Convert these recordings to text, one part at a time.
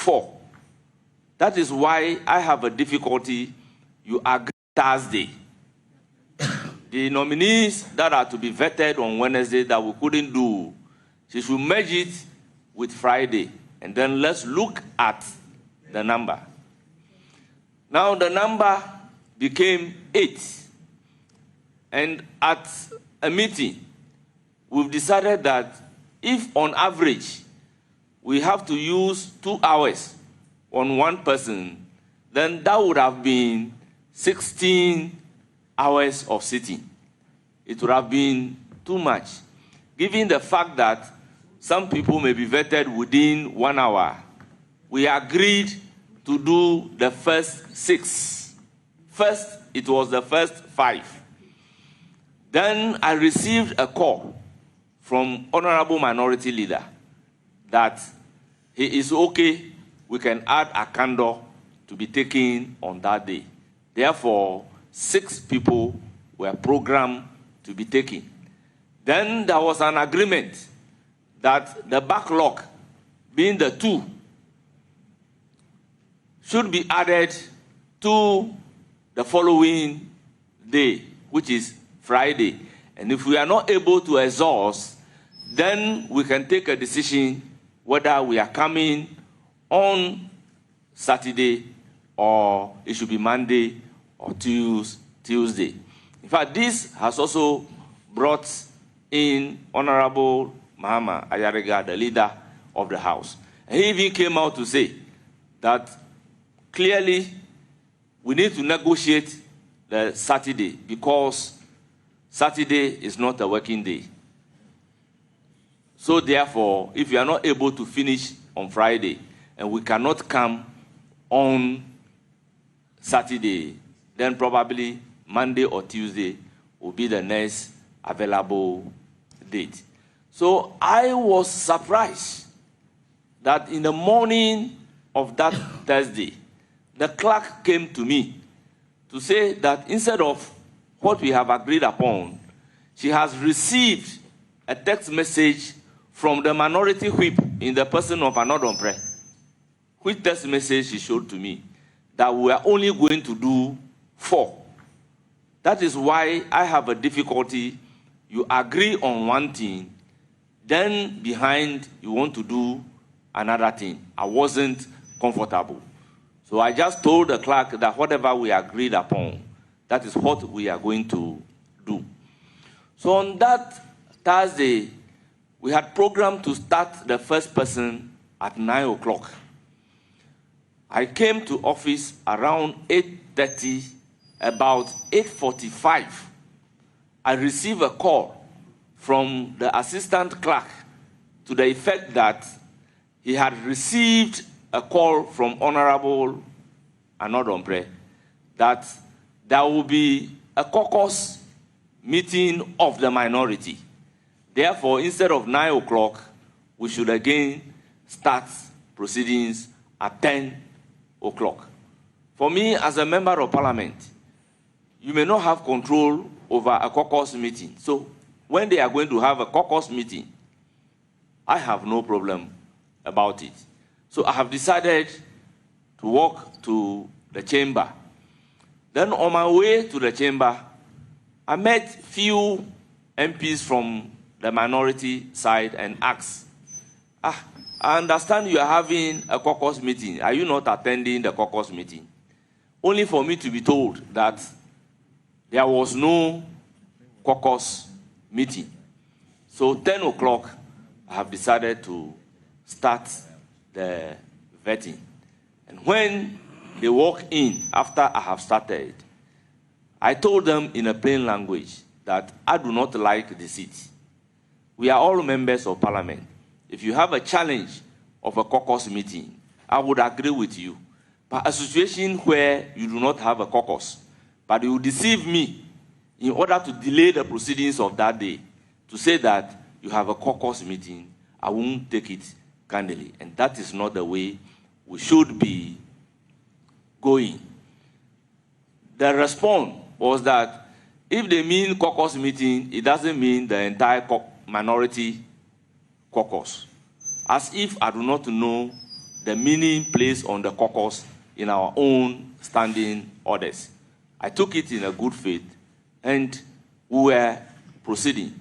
4. That is why I have a difficulty. You agree Thursday. The nominees that are to be vetted on Wednesday that we couldn't do, she should merge it with Friday. And then let's look at the number. Now the number became 8. And at a meeting, we've decided that if on average we have to use 2 hours on one person, then that would have been 16 hours of sitting. It would have been too much. Given the fact that some people may be vetted within 1 hour, we agreed to do the first 6. First, it was the first 5. Then I received a call from Honorable Minority Leader that he is okay, we can add a candle to be taken on that day. Therefore, 6 people were programmed to be taken. Then there was an agreement that the backlog, being the 2, should be added to the following day, which is Friday. And if we are not able to exhaust, then we can take a decision whether we are coming on Saturday or it should be Monday or Tuesday. In fact, this has also brought in Honorable Mahama Ayariga, the leader of the House. And he even came out to say that clearly we need to negotiate the Saturday because Saturday is not a working day. So therefore, if you are not able to finish on Friday and we cannot come on Saturday, then probably Monday or Tuesday will be the next available date. So I was surprised that in the morning of that Thursday, the clerk came to me to say that instead of what we have agreed upon, she has received a text message from the minority whip in the person of Anodompre, which text message she showed to me that we are only going to do 4. That is why I have a difficulty. You agree on one thing, then behind you want to do another thing. I wasn't comfortable. So I just told the clerk that whatever we agreed upon, that is what we are going to do. So on that Thursday, we had programmed to start the first person at 9 o'clock. I came to office around 8:30. About 8:45, I received a call from the assistant clerk to the effect that he had received a call from Honorable Anodompre that there will be a caucus meeting of the minority. Therefore, instead of 9 o'clock, we should again start proceedings at 10 o'clock. For me, as a member of parliament, you may not have control over a caucus meeting. So when they are going to have a caucus meeting, I have no problem about it. So I have decided to walk to the chamber. Then on my way to the chamber, I met few MPs from the minority side and asked, I understand you are having a caucus meeting. Are you not attending the caucus meeting? Only for me to be told that there was no caucus meeting. So 10 o'clock, I have decided to start the vetting. And when they walk in after I have started, I told them in a plain language that I do not like the seat. We are all members of parliament. If you have a challenge of a caucus meeting, I would agree with you. But a situation where you do not have a caucus, but you deceive me in order to delay the proceedings of that day, to say that you have a caucus meeting, I won't take it kindly. And that is not the way we should be going. The response was that if they mean caucus meeting, it doesn't mean the entire minority caucus. As if I do not know the meaning placed on the caucus in our own standing orders. I took it in a good faith, and we were proceeding.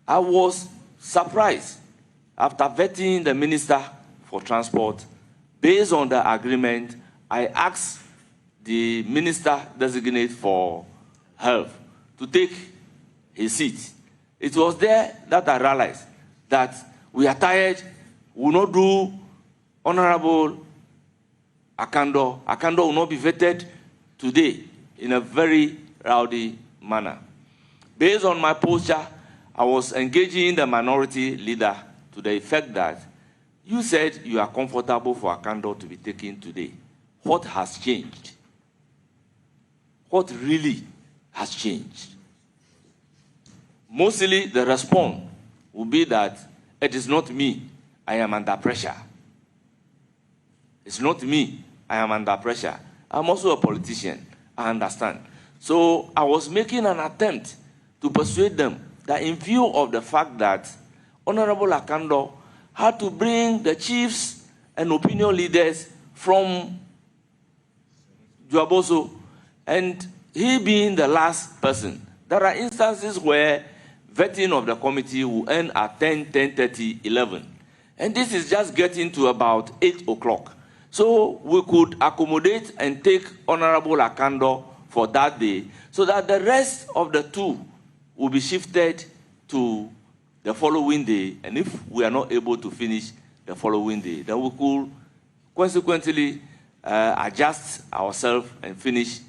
I was surprised after vetting the Minister for Transport. Based on the agreement, I asked the Minister designate for Health to take his seat. It was there that I realized that we are tired, we will not do Honorable Akando. Akando will not be vetted today in a very rowdy manner. Based on my posture, I was engaging the minority leader to the effect that you said you are comfortable for Akando to be taken today. What has changed? What really has changed? Mostly the response will be that it is not me, I am under pressure. It's not me, I am under pressure. I'm also a politician, I understand. So I was making an attempt to persuade them that in view of the fact that Honorable Akando had to bring the chiefs and opinion leaders from Juaboso, and he being the last person, there are instances where vetting of the committee will end at 10, 10:30, 11. And this is just getting to about 8 o'clock. So we could accommodate and take Honorable Akando for that day so that the rest of the two will be shifted to the following day. And if we are not able to finish the following day, then we could consequently adjust ourselves and finish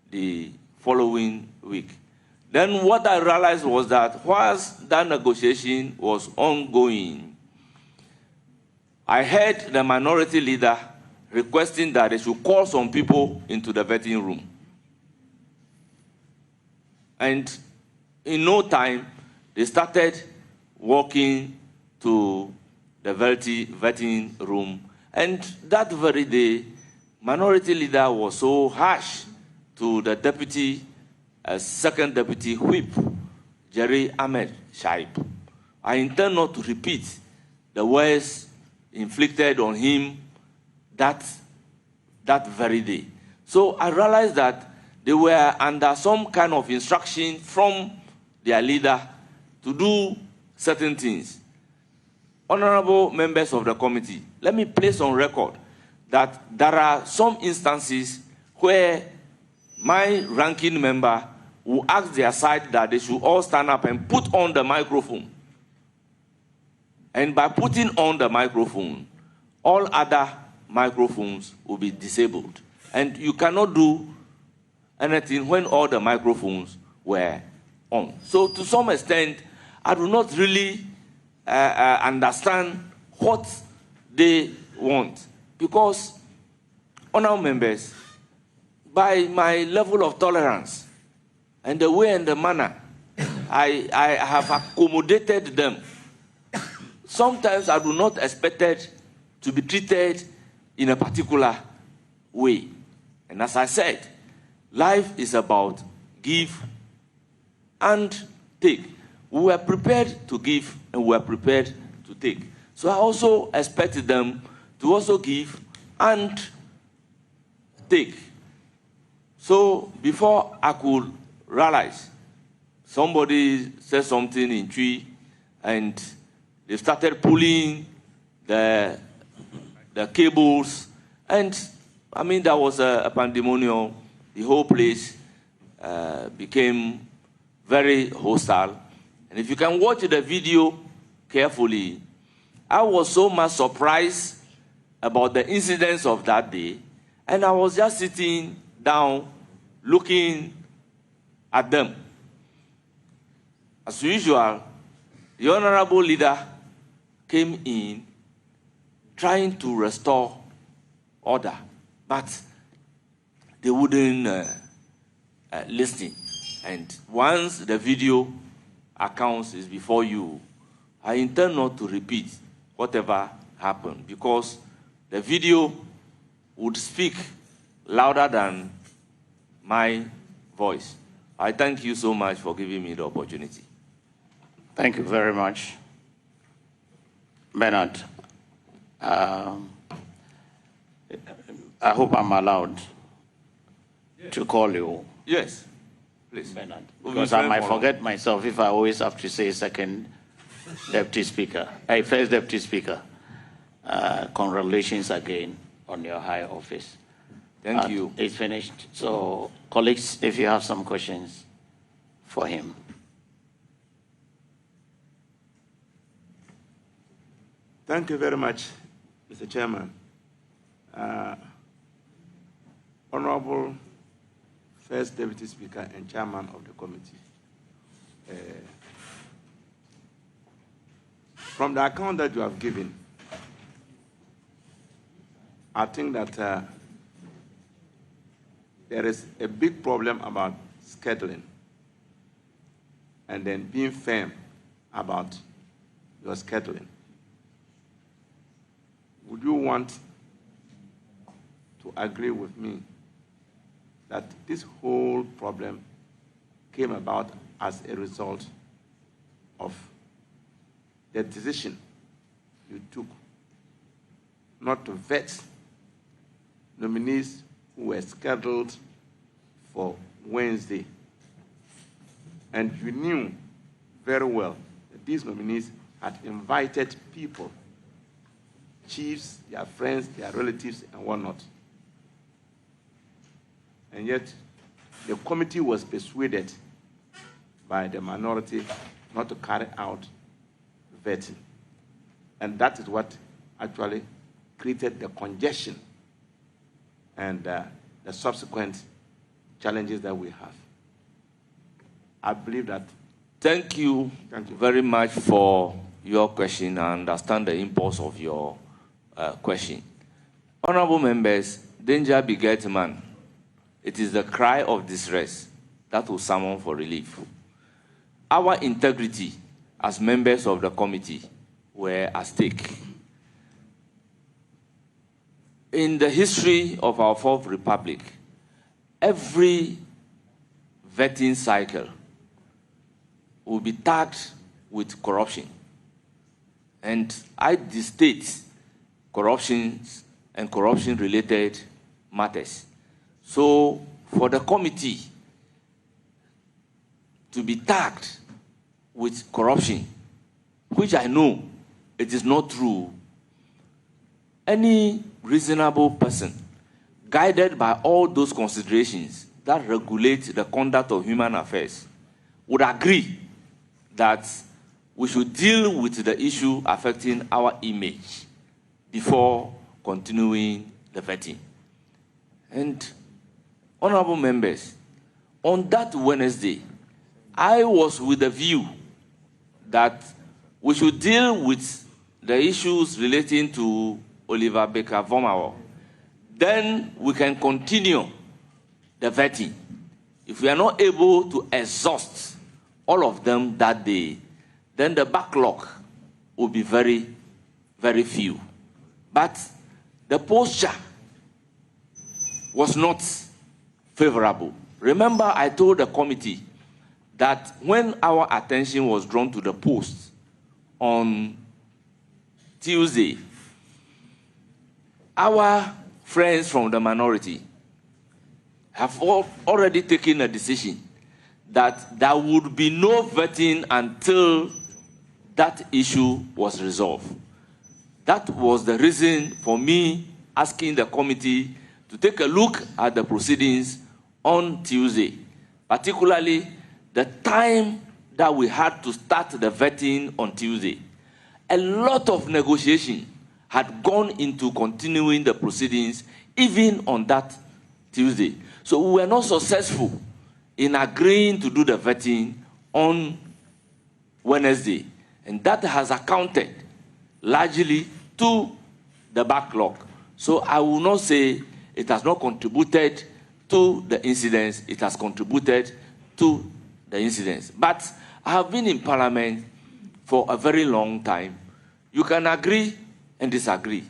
the following week. Then what I realized was that whilst that negotiation was ongoing, I heard the minority leader requesting that they should call some people into the vetting room. And in no time, they started walking to the vetting room. And that very day, minority leader was so harsh to the deputy, second deputy whip, Jerry Ahmed Shaib. I intend not to repeat the words inflicted on him that very day. So I realized that they were under some kind of instruction from their leader to do certain things. Honorable members of the committee, let me place on record that there are some instances where my ranking member will ask their side that they should all stand up and put on the microphone. And by putting on the microphone, all other microphones will be disabled. And you cannot do anything when all the microphones were on. So to some extent, I do not really understand what they want. Because, honorable members, by my level of tolerance and the way and the manner I have accommodated them, sometimes I do not expect it to be treated in a particular way. And as I said, life is about give and take. We were prepared to give and we were prepared to take. So I also expected them to also give and take. So before I could realize, somebody said something in tree and they started pulling the cables, and I mean, there was a pandemonium. The whole place became very hostile. And if you can watch the video carefully, I was so much surprised about the incidents of that day, and I was just sitting down looking at them. As usual, the honorable leader came in trying to restore order, but they wouldn't listen. And once the video accounts is before you, I intend not to repeat whatever happened, because the video would speak louder than my voice. I thank you so much for giving me the opportunity. Thank you very much, Bernard. I hope I'm allowed to call you Yes, please. Bernard, because I might forget myself if I always have to say second deputy speaker, first deputy speaker. Congratulations again on your high office. Thank you. It's finished. So, colleagues, if you have some questions for him. Thank you very much, Mr. Chairman. Honorable First Deputy Speaker and Chairman of the committee. From the account that you have given, I think that there is a big problem about scheduling and then being firm about your scheduling. Would you want to agree with me that this whole problem came about as a result of the decision you took not to vet nominees who were scheduled for Wednesday? And you knew very well that these nominees had invited people, chiefs, their friends, their relatives, and whatnot. And yet, the committee was persuaded by the minority not to carry out vetting. And that is what actually created the congestion and the subsequent challenges that we have. I believe that. Thank you very much for your question. I understand the impulse of your question. Honorable members, danger begets man. It is the cry of distress that will summon for relief. Our integrity as members of the committee were at stake. In the history of our Fourth Republic, every vetting cycle will be tagged with corruption. And I state corruptions and corruption-related matters. So for the committee to be tagged with corruption, which I know it is not true, any reasonable person, guided by all those considerations that regulate the conduct of human affairs, would agree that we should deal with the issue affecting our image before continuing the vetting. And honorable members, on that Wednesday, I was with the view that we should deal with the issues relating to Oliver Baker-Vomawo. Then we can continue the vetting. If we are not able to exhaust all of them that day, then the backlog will be very, very few. But the posture was not favorable. Remember, I told the committee that when our attention was drawn to the post on Tuesday, our friends from the minority have already taken a decision that there would be no vetting until that issue was resolved. That was the reason for me asking the committee to take a look at the proceedings on Tuesday, particularly the time that we had to start the vetting on Tuesday. A lot of negotiation had gone into continuing the proceedings even on that Tuesday. So we were not successful in agreeing to do the vetting on Wednesday. And that has accounted largely to the backlog. So I will not say it has not contributed to the incidents, it has contributed to the incidents. But I have been in Parliament for a very long time. You can agree and disagree.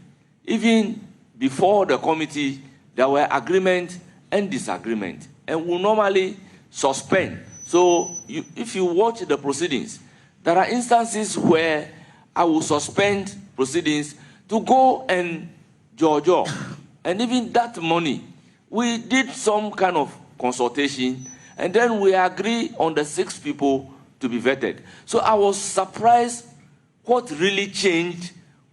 Even before the committee, there were agreement and disagreement, and we normally suspend. So if you watch the proceedings, there are instances where I will suspend proceedings to go and judge And even that money, we did some kind of consultation, and then we agree on the 6 people to be vetted. So I was surprised what really changed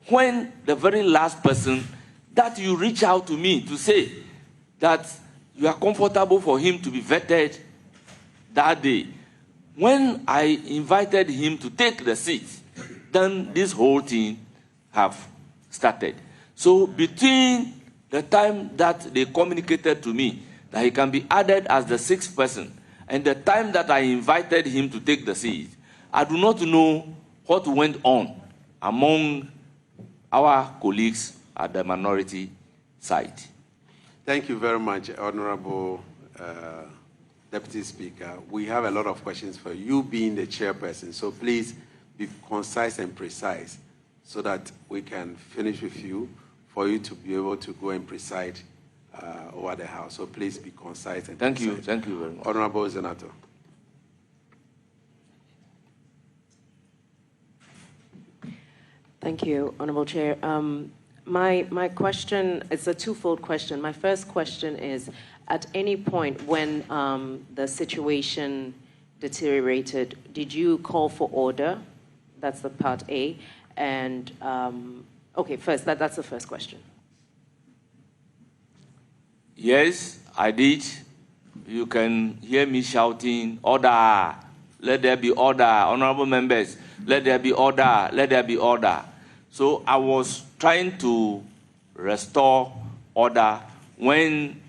when the very last person that you reach out to me to say that you are comfortable for him to be vetted that day. When I invited him to take the seat, then this whole thing have started. So between the time that they communicated to me that he can be added as the 6th person and the time that I invited him to take the seat, I do not know what went on among our colleagues at the minority side. Thank you very much, Honorable Deputy Speaker. We have a lot of questions for you being the chairperson, so please be concise and precise so that we can finish with you for you to be able to go and preside over the House. So please be concise and precise. Thank you very much. Honorable Senator. Thank you, Honorable Chair. My question is a twofold question. My first question is, at any point when the situation deteriorated, did you call for order? That's the part A. And, okay, first, that's the first question. Yes, I did. You can hear me shouting, order, let there be order, honorable members, let there be order, let there be order. So I was trying to restore order when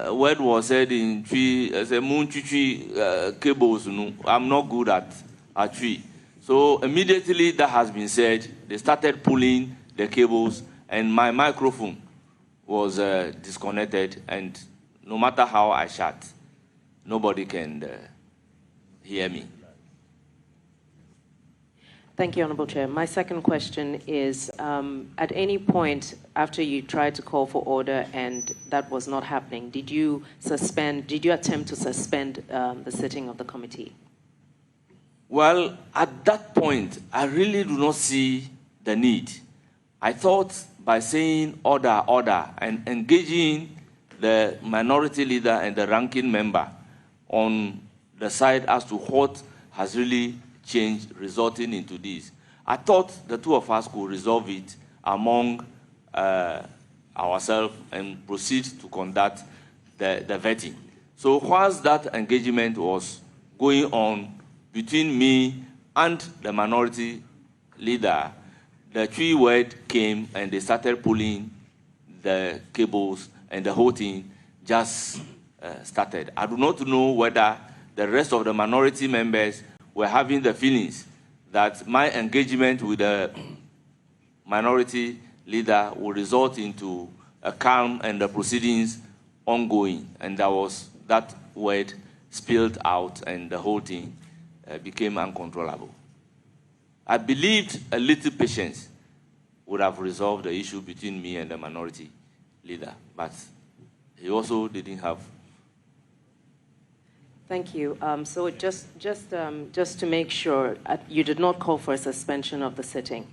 word was said in tree, as a moon tree cables, I'm not good at tree. So immediately that has been said, they started pulling the cables and my microphone was disconnected, and no matter how I shout, nobody can hear me. Thank you, Honorable Chair. My second question is, at any point after you tried to call for order and that was not happening, did you attempt to suspend the sitting of the committee? Well, at that point, I really do not see the need. I thought by saying order, order, and engaging the minority leader and the ranking member on the side as to what has really changed, resulting into this. I thought the two of us could resolve it among ourselves and proceed to conduct the vetting. So whilst that engagement was going on between me and the minority leader, the three word came and they started pulling the cables and the whole thing just started. I do not know whether the rest of the minority members were having the feelings that my engagement with the minority leader would result into a calm and the proceedings ongoing. And that word spilled out and the whole thing became uncontrollable. I believed a little patience would have resolved the issue between me and the minority leader, but he also didn't have. Thank you. So just to make sure, you did not call for a suspension of the sitting.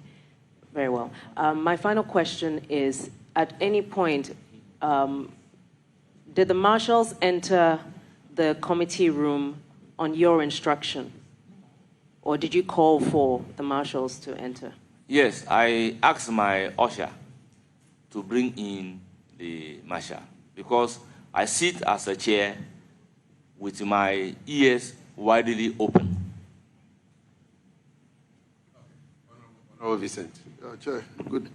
Very well. My final question is, at any point, did the marshals enter the committee room on your instruction? Or did you call for the marshals to enter? Yes, I asked my usher to bring in the marshal because I sit as a chair with my ears widely open. Honorable Vincent. Chair, good.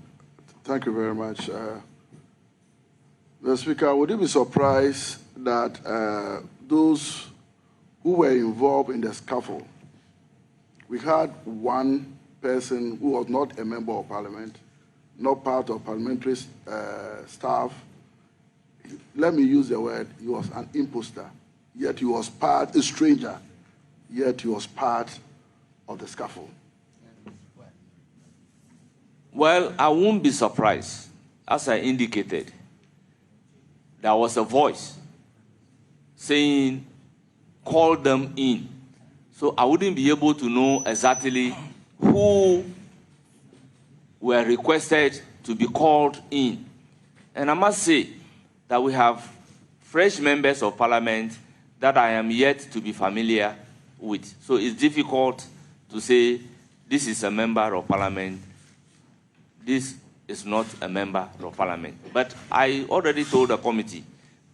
Thank you very much. The Speaker, would you be surprised that those who were involved in the scuffle, we had one person who was not a member of parliament, not part of parliamentary staff. Let me use the word, he was an imposter, yet he was a stranger, yet he was part of the scuffle. Well, I won't be surprised. As I indicated, there was a voice saying, call them in. So I wouldn't be able to know exactly who were requested to be called in. And I must say that we have fresh members of parliament that I am yet to be familiar with. So it's difficult to say this is a member of parliament, this is not a member of parliament. But I already told the committee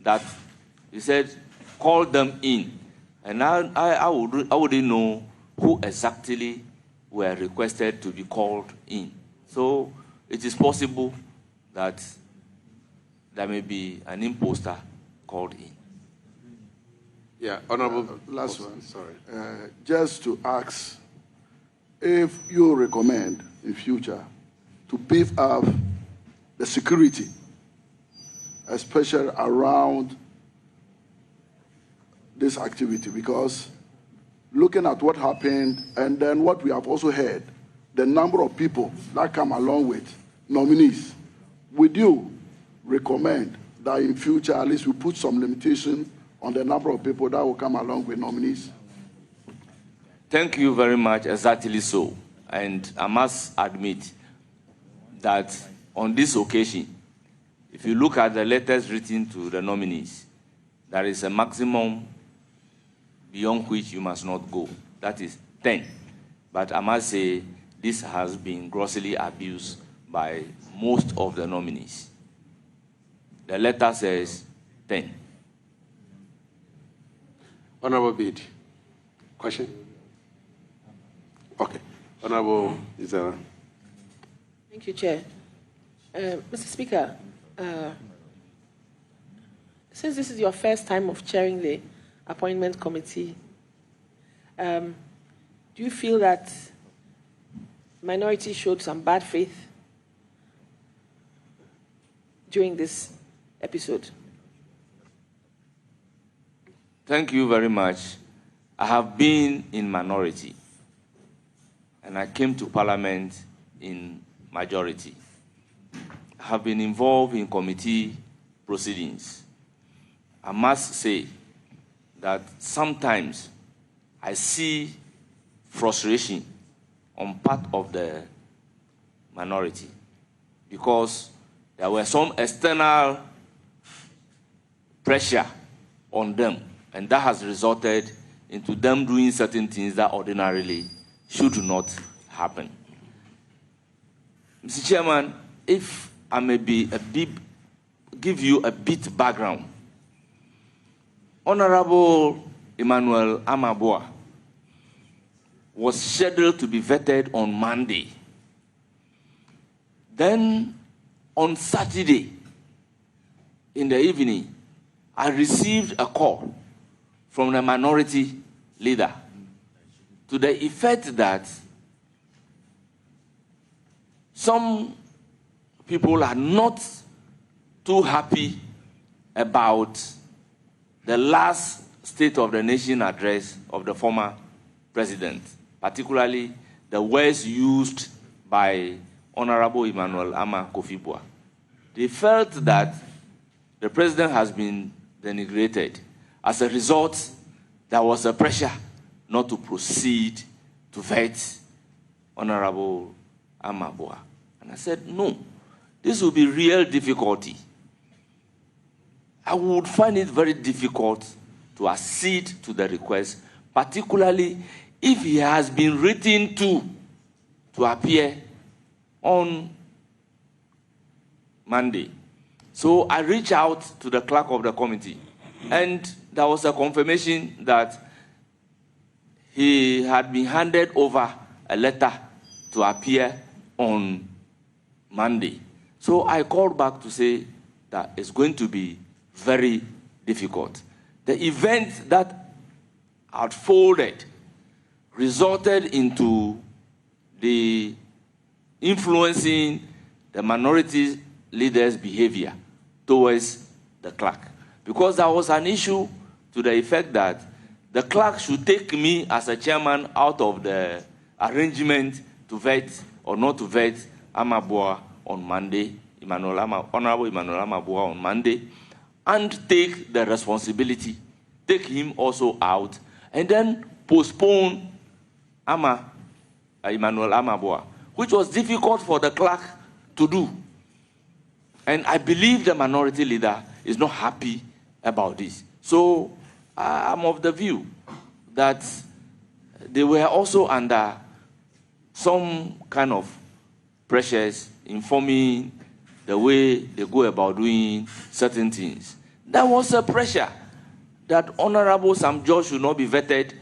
that he said, call them in. And I wouldn't know who exactly were requested to be called in. So it is possible that there may be an imposter called in. Yeah, Honorable. Last one. Sorry. Just to ask if you recommend in future to beef up the security, especially around this activity, because looking at what happened and then what we have also heard, the number of people that come along with nominees, would you recommend that in future at least we put some limitation on the number of people that will come along with nominees? Thank you very much, exactly so. And I must admit that on this occasion, if you look at the letters written to the nominees, there is a maximum beyond which you must not go. That is 10. But I must say, this has been grossly abused by most of the nominees. The letter says 10. Honorable Bid. Question? Okay. Honorable Izara. Thank you, Chair. Mr. Speaker, since this is your first time of chairing the appointment committee, do you feel that minority showed some bad faith during this episode? Thank you very much. I have been in minority, and I came to Parliament in majority. I have been involved in committee proceedings. I must say that sometimes I see frustration on part of the minority because there were some external pressure on them, and that has resulted into them doing certain things that ordinarily should not happen. Mr. Chairman, if I may give you a bit background. Honorable Emmanuel Amaboa was scheduled to be vetted on Monday. Then on Saturday in the evening, I received a call from the minority leader to the effect that some people are not too happy about the last State of the Nation address of the former president, particularly the words used by Honorable Emmanuel Ama Kofi-Boa. They felt that the president has been denigrated. As a result, there was a pressure not to proceed to vet Honorable Amaboa. And I said, no, this will be real difficulty. I would find it very difficult to accede to the request, particularly if he has been written to appear on Monday. So I reached out to the clerk of the committee, and there was a confirmation that he had been handed over a letter to appear on Monday. So I called back to say that it's going to be very difficult. The event that unfolded resulted into the influencing the minority leaders' behavior towards the clerk. Because there was an issue to the effect that the clerk should take me as a chairman out of the arrangement to vet or not to vet Amaboa on Monday, Honorable Emmanuel Amaboa on Monday, and take the responsibility, take him also out, and then postpone Emmanuel Amaboa, which was difficult for the clerk to do. And I believe the minority leader is not happy about this. So I'm of the view that they were also under some kind of pressures informing the way they go about doing certain things. There was a pressure that Honorable Sam George should not be vetted.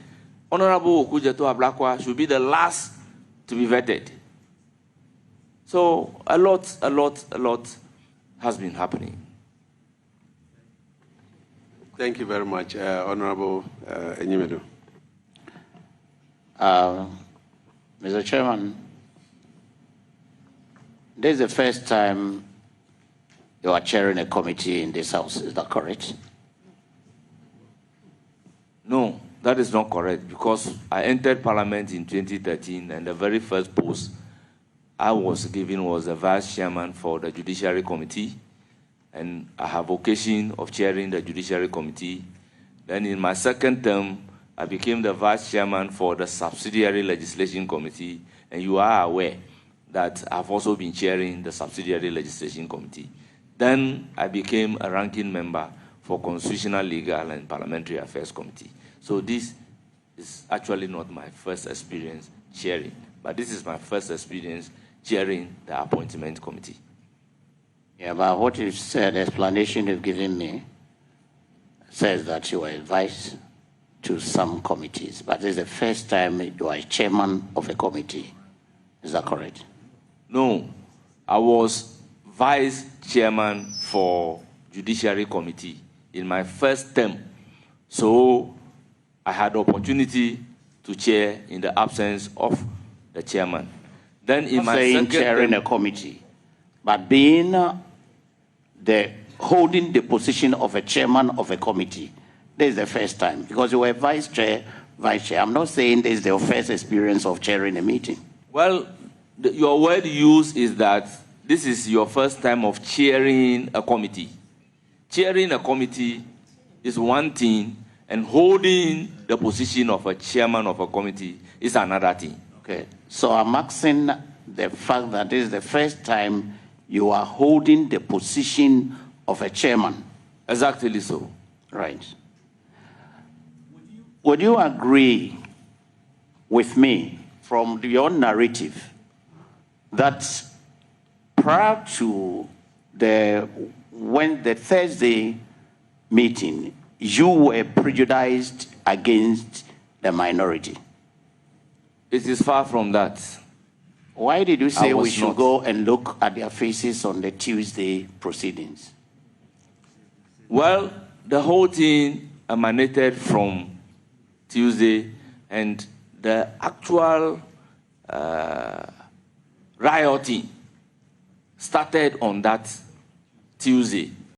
Honorable Okujeto Ablakwa should be the last to be vetted. So a lot has been happening. Thank you very much, Honorable Enyimedu. Mr. Chairman, this is the first time you are chairing a committee in this House. Is that correct? No, that is not correct, because I entered Parliament in 2013, and the very first post I was given was the Vice Chairman for the Judiciary Committee, and I have occasion of chairing the Judiciary Committee. Then in my second term, I became the Vice Chairman for the Subsidiary Legislation Committee, and you are aware that I've also been chairing the Subsidiary Legislation Committee. Then I became a ranking member for Constitutional, Legal, and Parliamentary Affairs Committee. So this is actually not my first experience chairing, but this is my first experience chairing the Appointment Committee. Yeah, but what you said, the explanation you've given me, says that you were advised to some committees, but this is the first time you are chairman of a committee. Is that correct? No, I was vice chairman for Judiciary Committee in my first term. So I had the opportunity to chair in the absence of the chairman. Then in my second chairing term, a committee, but being holding the position of a chairman of a committee, this is the first time, because you were vice chair. I'm not saying this is the first experience of chairing a meeting. well, your word used is that this is your first time of chairing a committee. Chairing a committee is one thing, and holding the position of a chairman of a committee is another thing. Okay, so I'm asking the fact that this is the first time you are holding the position of a chairman. Exactly so. Right. Would you agree with me from your narrative that prior to the Thursday meeting, you were prejudiced against the minority? It is far from that. Why did you say we should not. go and look at their faces on the Tuesday proceedings? Well, the whole thing emanated from Tuesday, and the actual rioting started on that Tuesday.